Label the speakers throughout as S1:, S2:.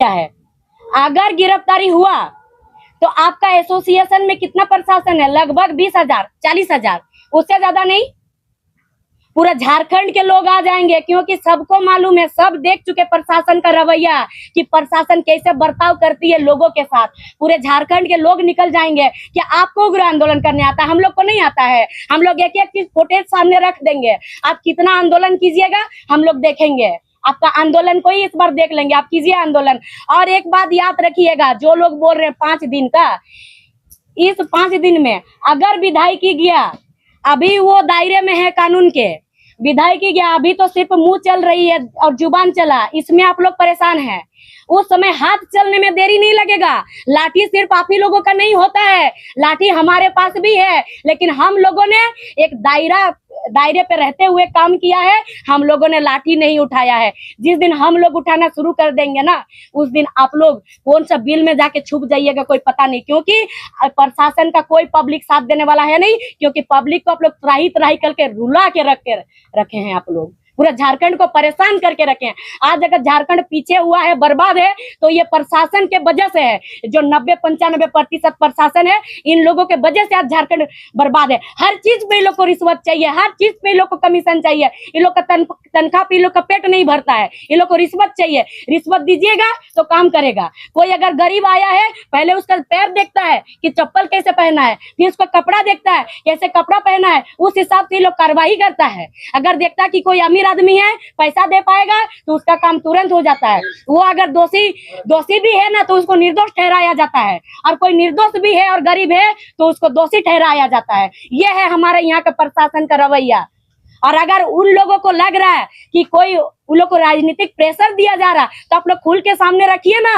S1: है। अगर गिरफ्तारी हुआ तो आपका एसोसिएशन में कितना प्रशासन है? लगभग 20,000 40,000, उससे ज्यादा नहीं। पूरा झारखंड के लोग आ जाएंगे, क्योंकि सबको मालूम है, सब देख चुके प्रशासन का रवैया कि प्रशासन कैसे बर्ताव करती है लोगों के साथ। पूरे झारखंड के लोग निकल जाएंगे कि आपको उग्र आंदोलन करने आता है, हम लोग को नहीं आता है। हम लोग एक एक चीज फुटेज सामने रख देंगे, आप कितना आंदोलन कीजिएगा हम लोग देखेंगे। आपका आंदोलन को ही इस बार देख लेंगे, आप कीजिए आंदोलन। और एक बात याद रखिएगा, जो लोग बोल रहे हैं 5 दिन का, इस 5 दिन में अगर विधायकी गया, अभी वो दायरे में है कानून के, विधायकी गया, अभी तो सिर्फ मुंह चल रही है और जुबान चला, इसमें आप लोग परेशान हैं। उस समय हाथ चलने में देरी नहीं लगेगा। लाठी सिर्फ आप ही लोगों का नहीं होता है, लाठी हमारे पास भी है, लेकिन हम लोगों ने एक दायरे पे रहते हुए काम किया है। हम लोगों ने लाठी नहीं उठाया है। जिस दिन हम लोग उठाना शुरू कर देंगे ना, उस दिन आप लोग कौन सा बिल में जाके छुप जाइएगा कोई पता नहीं, क्योंकि प्रशासन का कोई पब्लिक साथ देने वाला है नहीं, क्योंकि पब्लिक को आप लोग त्राही करके रुला के रखे हैं। आप लोग पूरा झारखंड को परेशान करके रखे हैं। आज अगर झारखंड पीछे हुआ है, बर्बाद है, तो ये प्रशासन के वजह से है। जो 90-95% प्रशासन है, इन लोगों के वजह से आज झारखंड बर्बाद है। हर चीज पे इन लोग को रिश्वत चाहिए, हर चीज पे इन लोग को कमीशन चाहिए। इन लोग का तनख्वाह पे इन लोग का पेट नहीं भरता है, इन लोग को रिश्वत चाहिए। रिश्वत दीजिएगा तो काम करेगा। कोई अगर गरीब आया है, पहले उसका पैर देखता है कि चप्पल कैसे पहना है, फिर उसका कपड़ा देखता है कैसे कपड़ा पहना है, उस हिसाब से लोग कार्रवाई करता है। अगर देखता कि कोई अमीर आदमी है, पैसा दे पाएगा, तो उसका काम तुरंत हो जाता है। वो अगर दोषी भी है ना, तो उसको निर्दोष ठहराया जाता है, और कोई निर्दोष भी है और गरीब है तो उसको दोषी ठहराया जाता है। ये है हमारे यहाँ का प्रशासन का रवैया। और अगर उन लोगों को लग रहा है कि कोई उन लोग को राजनीतिक प्रेशर दिया जा रहा, तो आप लोग खुल के सामने रखिए ना।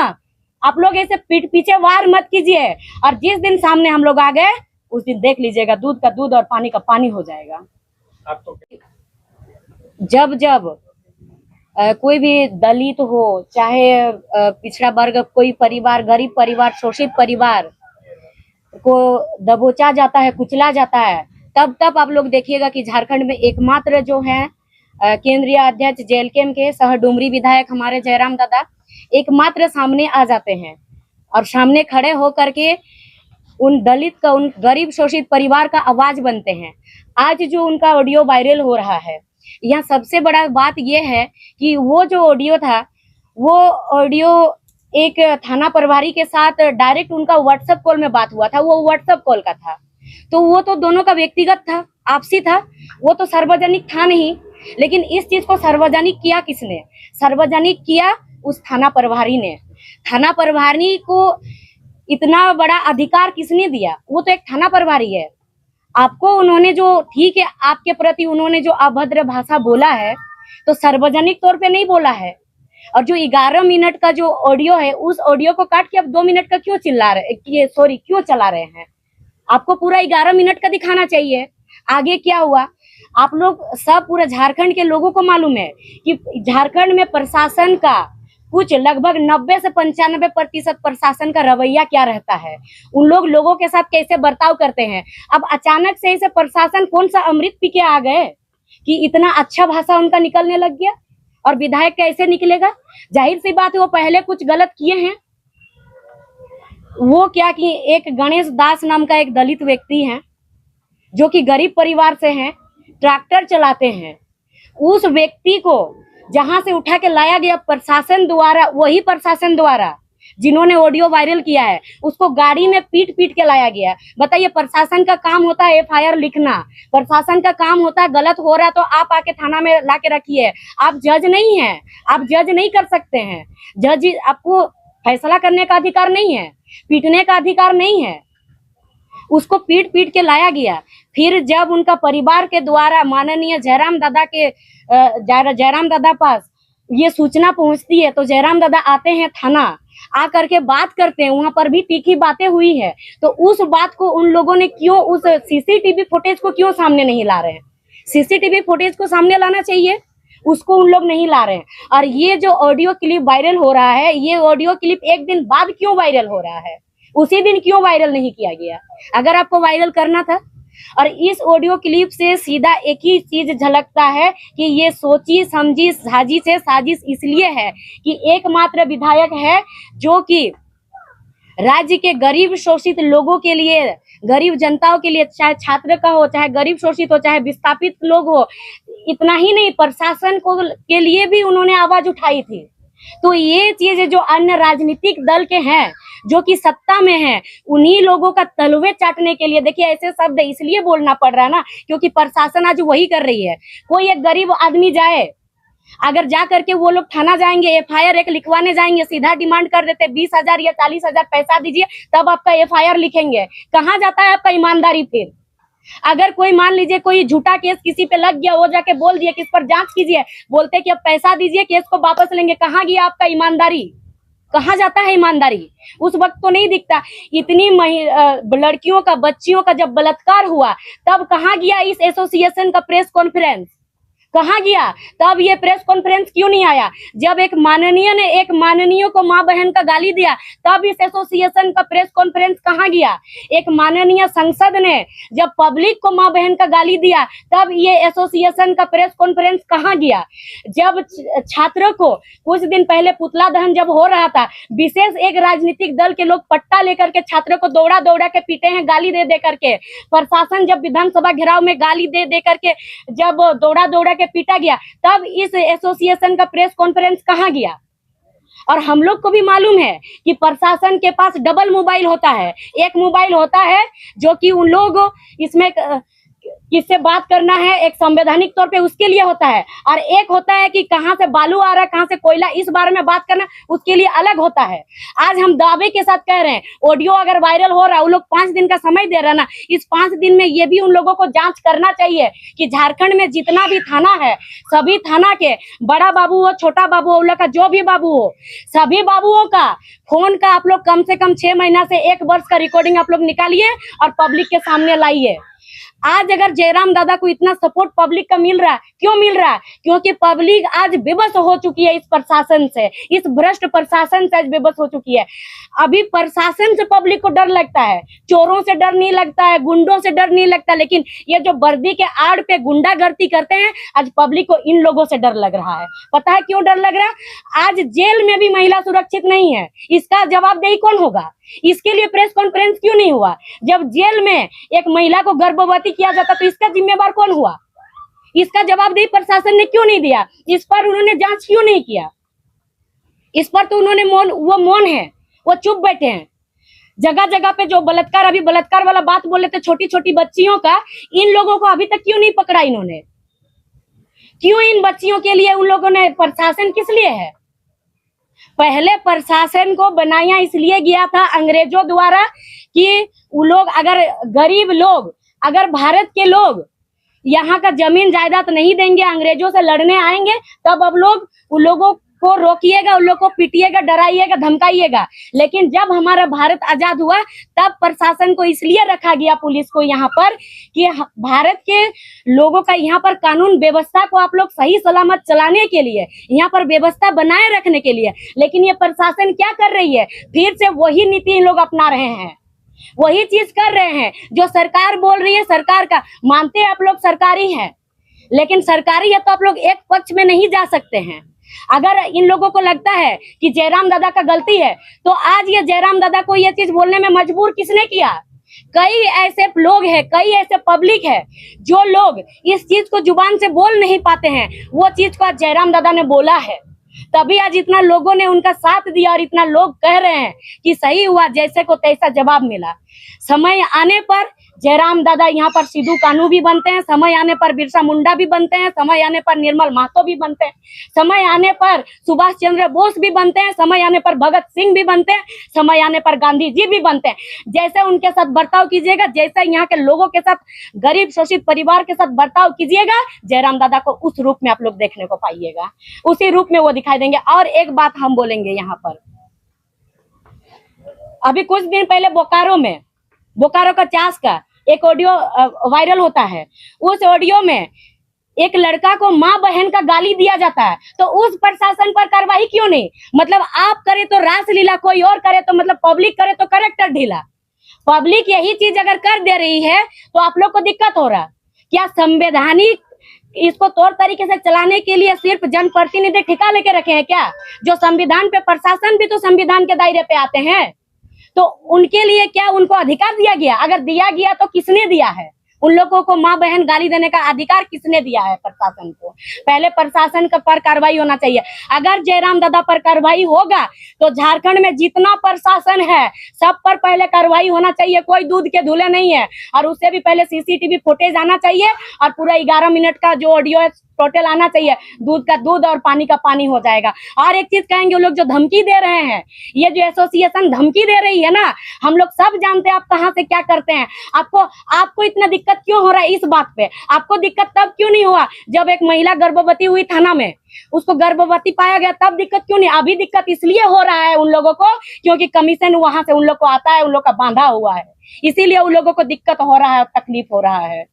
S1: आप लोग ऐसे पीछे वार मत कीजिए। और जिस दिन सामने हम लोग आ गए, उस दिन देख लीजिएगा, दूध का दूध और पानी का पानी हो जाएगा। जब कोई भी दलित हो, चाहे पिछड़ा वर्ग, कोई परिवार, गरीब परिवार, शोषित परिवार को दबोचा जाता है, कुचला जाता है, तब आप लोग देखिएगा कि झारखंड में एकमात्र जो है केंद्रीय अध्यक्ष जेएलकेएम के सहडुमरी विधायक हमारे जयराम दादा एकमात्र सामने आ जाते हैं और सामने खड़े होकर के उन दलित का, उन गरीब शोषित परिवार का आवाज बनते हैं। आज जो उनका ऑडियो वायरल हो रहा है, यहाँ सबसे बड़ा बात यह है कि वो जो ऑडियो था, वो ऑडियो एक थाना प्रभारी के साथ डायरेक्ट उनका व्हाट्सएप कॉल में बात हुआ था। वो व्हाट्सएप कॉल का था, तो वो तो दोनों का व्यक्तिगत था, आपसी था, वो तो सार्वजनिक था नहीं। लेकिन इस चीज को सार्वजनिक किया किसने? सार्वजनिक किया उस थाना प्रभारी ने। थाना प्रभारी को इतना बड़ा अधिकार किसने दिया? वो तो एक थाना प्रभारी है। आपको उन्होंने जो, ठीक है, आपके प्रति उन्होंने जो अभद्र भाषा बोला है, तो सार्वजनिक तौर पे नहीं बोला है। और जो 11 मिनट का जो ऑडियो है, उस ऑडियो को काट के अब 2 मिनट का क्यों क्यों चला रहे हैं? आपको पूरा 11 मिनट का दिखाना चाहिए। आगे क्या हुआ आप लोग सब, पूरा झारखंड के लोगों को मालूम है कि झारखंड में प्रशासन का कुछ लगभग 90 से 95% प्रशासन का रवैया क्या रहता है, उन लोगों के साथ कैसे बर्ताव करते हैं। अब अचानक से इसे प्रशासन कौन सा अमृत पी के आ गए कि इतना अच्छा भाषा उनका निकलने लग गया? और विधायक कैसे निकलेगा? जाहिर सी बात है, वो पहले कुछ गलत किए हैं। वो क्या कि एक गणेश दास नाम का एक दलित व्यक्ति है, जो कि गरीब परिवार से हैं, ट्रैक्टर चलाते हैं। उस व्यक्ति को जहां से उठा के लाया गया प्रशासन द्वारा, वही प्रशासन द्वारा जिन्होंने ऑडियो वायरल किया है, उसको गाड़ी में पीट के लाया गया। बताइए, प्रशासन का काम होता है एफआईआर लिखना, प्रशासन का काम होता है गलत हो रहा तो आप आके थाना में लाके रखिए। आप जज नहीं हैं, आप जज नहीं कर सकते हैं। जज, आपको फैसला करने का अधिकार नहीं है, पीटने का अधिकार नहीं है। उसको पीट के लाया गया। फिर जब उनका परिवार के द्वारा माननीय जयराम दादा पास ये सूचना पहुंचती है, तो जयराम दादा आते हैं थाना, आकर के बात करते हैं। वहां पर भी तीखी बातें हुई है, तो उस बात को उन लोगों ने क्यों, उस सीसीटीवी फुटेज को क्यों सामने नहीं ला रहे हैं? सीसीटीवी फुटेज को सामने लाना चाहिए, उसको उन लोग नहीं ला रहे हैं। और ये जो ऑडियो क्लिप वायरल हो रहा है, ये ऑडियो क्लिप एक दिन बाद क्यों वायरल हो रहा है? उसी दिन क्यों वायरल नहीं किया गया? अगर आपको वायरल करना था और इस ऑडियो क्लिप से सीधा एक ही चीज झलकता है कि ये सोची समझी साजिश इसलिए है कि एकमात्र विधायक है जो कि राज्य के गरीब शोषित लोगों के लिए, गरीब जनताओं के लिए, चाहे छात्र का हो, चाहे गरीब शोषित हो, चाहे विस्थापित लोग हो, इतना ही नहीं प्रशासन को के लिए भी उन्होंने आवाज उठाई थी। तो ये चीज जो अन्य राजनीतिक दल के हैं जो कि सत्ता में हैं, उन्हीं लोगों का तलवे चाटने के लिए, देखिए ऐसे शब्द इसलिए बोलना पड़ रहा है ना क्योंकि प्रशासन आज वही कर रही है। कोई एक गरीब आदमी जाए, अगर जा करके वो लोग थाना जाएंगे, FIR एक लिखवाने जाएंगे, सीधा डिमांड कर देते 20,000 या 40,000 पैसा दीजिए तब आपका FIR लिखेंगे। कहाँ जाता है आपका ईमानदारी? फिर अगर कोई मान लीजिए कोई झूठा केस किसी पे लग गया, वो जाके बोल दिया कि इस पर जांच कीजिए, बोलते कि अब पैसा दीजिए केस को वापस लेंगे। कहाँ गया आपका ईमानदारी? कहाँ जाता है ईमानदारी? उस वक्त तो नहीं दिखता। इतनी लड़कियों का, बच्चियों का जब बलात्कार हुआ तब कहाँ गया इस एसोसिएशन का प्रेस कॉन्फ्रेंस? कहाँ गया? तब ये प्रेस कॉन्फ्रेंस क्यों नहीं आया? जब एक माननीय ने एक माननीय को माँ बहन का गाली दिया तब इस एसोसिएशन का प्रेस कॉन्फ्रेंस कहाँ गया? एक माननीय संसद ने जब पब्लिक को माँ बहन का गाली दिया तब ये एसोसिएशन का प्रेस कॉन्फ्रेंस कहाँ गया? जब छात्रों को कुछ दिन पहले पुतला दहन जब हो रहा था, विशेष एक राजनीतिक दल के लोग पट्टा लेकर के छात्रों को दौड़ा दौड़ा के पीटे हैं, गाली दे दे करके। प्रशासन जब विधानसभा घेराव में गाली दे दे करके जब दौड़ा दौड़ा पीटा गया तब इस एसोसिएशन का प्रेस कॉन्फ्रेंस कहाँ गया? और हम लोग को भी मालूम है कि प्रशासन के पास डबल मोबाइल होता है। एक मोबाइल होता है जो कि उन लोग इसमें किससे बात करना है एक संवैधानिक तौर पे उसके लिए होता है, और एक होता है कि कहाँ से बालू आ रहा है, कहाँ से कोयला, इस बारे में बात करना उसके लिए अलग होता है। आज हम दावे के साथ कह रहे हैं, ऑडियो अगर वायरल हो रहा है, वो लोग 5 दिन का समय दे रहा है ना, इस 5 दिन में ये भी उन लोगों को जांच करना चाहिए कि झारखंड में जितना भी थाना है, सभी थाना के बड़ा बाबू हो, छोटा बाबू हो, उन लोग का जो भी बाबू हो, सभी बाबुओं का फोन का आप लोग कम से कम 6 महीना से 1 वर्ष का रिकॉर्डिंग आप लोग निकालिए और पब्लिक के सामने लाइए। आज अगर जयराम दादा को इतना सपोर्ट पब्लिक का मिल रहा है, क्यों मिल रहा है? क्योंकि पब्लिक आज बेबस हो चुकी है इस प्रशासन से, इस भ्रष्ट प्रशासन से आज बेबस हो चुकी है। अभी प्रशासन से पब्लिक को डर लगता है, चोरों से डर नहीं लगता है, गुंडों से डर नहीं लगता, लेकिन ये जो वर्दी के आड़ पे गुंडागर्दी करते हैं, आज पब्लिक को इन लोगों से डर लग रहा है। पता है क्यों डर लग रहा है? आज जेल में भी महिला सुरक्षित नहीं है, इसका जवाबदेही कौन होगा? इसके लिए प्रेस कॉन्फ्रेंस क्यों नहीं हुआ? जब जेल में एक महिला को गर्भवती किया जाता तो इसका जिम्मेवार कौन हुआ? इसका जवाबदेही प्रशासन ने क्यों नहीं दिया? इस पर उन्होंने जांच क्यों नहीं किया? इस पर तो उन्होंने मौन है, वो चुप बैठे हैं। जगह जगह पे जो बलात्कार, अभी बलात्कार वाला बात बोले थे छोटी छोटी बच्चियों का, इन लोगों को अभी तक क्यों नहीं पकड़ा इन्होंने? क्यों इन बच्चियों के लिए उन लोगों ने, प्रशासन किस लिए है? पहले प्रशासन को बनाया इसलिए गया था अंग्रेजों द्वारा कि वो लोग, अगर गरीब लोग, अगर भारत के लोग यहाँ का जमीन जायदाद नहीं देंगे, अंग्रेजों से लड़ने आएंगे, तब अब लोग उन लोगों को रोकिएगा, उन लोग को पीटिएगा, डराइएगा, धमकाइएगा। लेकिन जब हमारा भारत आजाद हुआ तब प्रशासन को इसलिए रखा गया, पुलिस को यहाँ पर, कि भारत के लोगों का यहाँ पर कानून व्यवस्था को आप लोग सही सलामत चलाने के लिए, यहाँ पर व्यवस्था बनाए रखने के लिए। लेकिन ये प्रशासन क्या कर रही है? फिर से वही नीति इन लोग अपना रहे हैं, वही चीज कर रहे हैं जो सरकार बोल रही है। सरकार का मानते हैं आप लोग, सरकारी है, लेकिन सरकारी है तो आप लोग एक पक्ष में नहीं जा सकते हैं। अगर इन लोगों को लगता है कि जयराम दादा का गलती है, तो आज ये जयराम दादा को ये चीज बोलने में मजबूर किसने किया? कई ऐसे लोग हैं, कई ऐसे पब्लिक है जो लोग इस चीज को जुबान से बोल नहीं पाते हैं, वो चीज को आज जयराम दादा ने बोला है, तभी आज इतना लोगों ने उनका साथ दिया और इतना लोग कह रहे हैं कि सही हुआ, जैसे को तैसा जवाब मिला। समय आने पर जयराम दादा यहाँ पर सिद्धू कान्हू भी बनते हैं, समय आने पर बिरसा मुंडा भी बनते हैं, समय आने पर निर्मल महतो भी बनते हैं, समय आने पर सुभाष चंद्र बोस भी बनते हैं, समय आने पर भगत सिंह भी बनते हैं, समय आने पर गांधी जी भी बनते हैं। जैसे उनके साथ बर्ताव कीजिएगा, जैसे यहाँ के लोगों के साथ, गरीब शोषित परिवार के साथ बर्ताव कीजिएगा, जयराम दादा को उस रूप में आप लोग देखने को पाइएगा, उसी रूप में वो दिखाई देंगे। और एक बात हम बोलेंगे यहाँ पर, अभी कुछ दिन पहले बोकारो का चास का एक ऑडियो वायरल होता है। उस ऑडियो में एक लड़का को माँ बहन का गाली दिया जाता है, तो उस प्रशासन पर कार्रवाई क्यों नहीं? मतलब आप करे तो रासलीला, कोई और करे तो मतलब पब्लिक करे तो करेक्टर ढीला। पब्लिक यही चीज अगर कर दे रही है तो आप लोग को दिक्कत हो रहा है क्या? संवैधानिक इसको तौर तरीके से चलाने के लिए सिर्फ जनप्रतिनिधि ठिका लेके रखे हैं क्या? जो संविधान पे, प्रशासन भी तो संविधान के दायरे पे आते हैं, तो उनके लिए क्या उनको अधिकार दिया गया? अगर दिया गया तो किसने दिया है? उन लोगों को माँ बहन गाली देने का अधिकार किसने दिया है? प्रशासन को। पहले प्रशासन का पर कार्रवाई होना चाहिए। अगर जयराम दादा पर कार्रवाई होगा तो झारखंड में जितना प्रशासन है सब पर पहले कार्रवाई होना चाहिए। कोई दूध के धुले नहीं है। और उससे भी पहले सीसीटीवी फुटेज आना चाहिए और पूरा 11 मिनट का जो ऑडियो है टोटल आना चाहिए। दूध का दूध और पानी का पानी हो जाएगा। और एक चीज कहेंगे, वो लोग जो धमकी दे रहे हैं, ये जो एसोसिएशन धमकी दे रही है ना, हम लोग सब जानते हैं आप कहां से क्या करते हैं। आपको इतना दिक्कत क्यों हो रहा है इस बात पे? आपको दिक्कत तब क्यों नहीं हुआ जब एक महिला गर्भवती हुई थाना में, उसको गर्भवती पाया गया, तब दिक्कत क्यों नहीं? अभी दिक्कत इसलिए हो रहा है उन लोगों को क्योंकि कमीशन वहां से उन लोग को आता है, उन लोग का बांधा हुआ है, इसीलिए उन लोगों को दिक्कत हो रहा है, तकलीफ हो रहा है।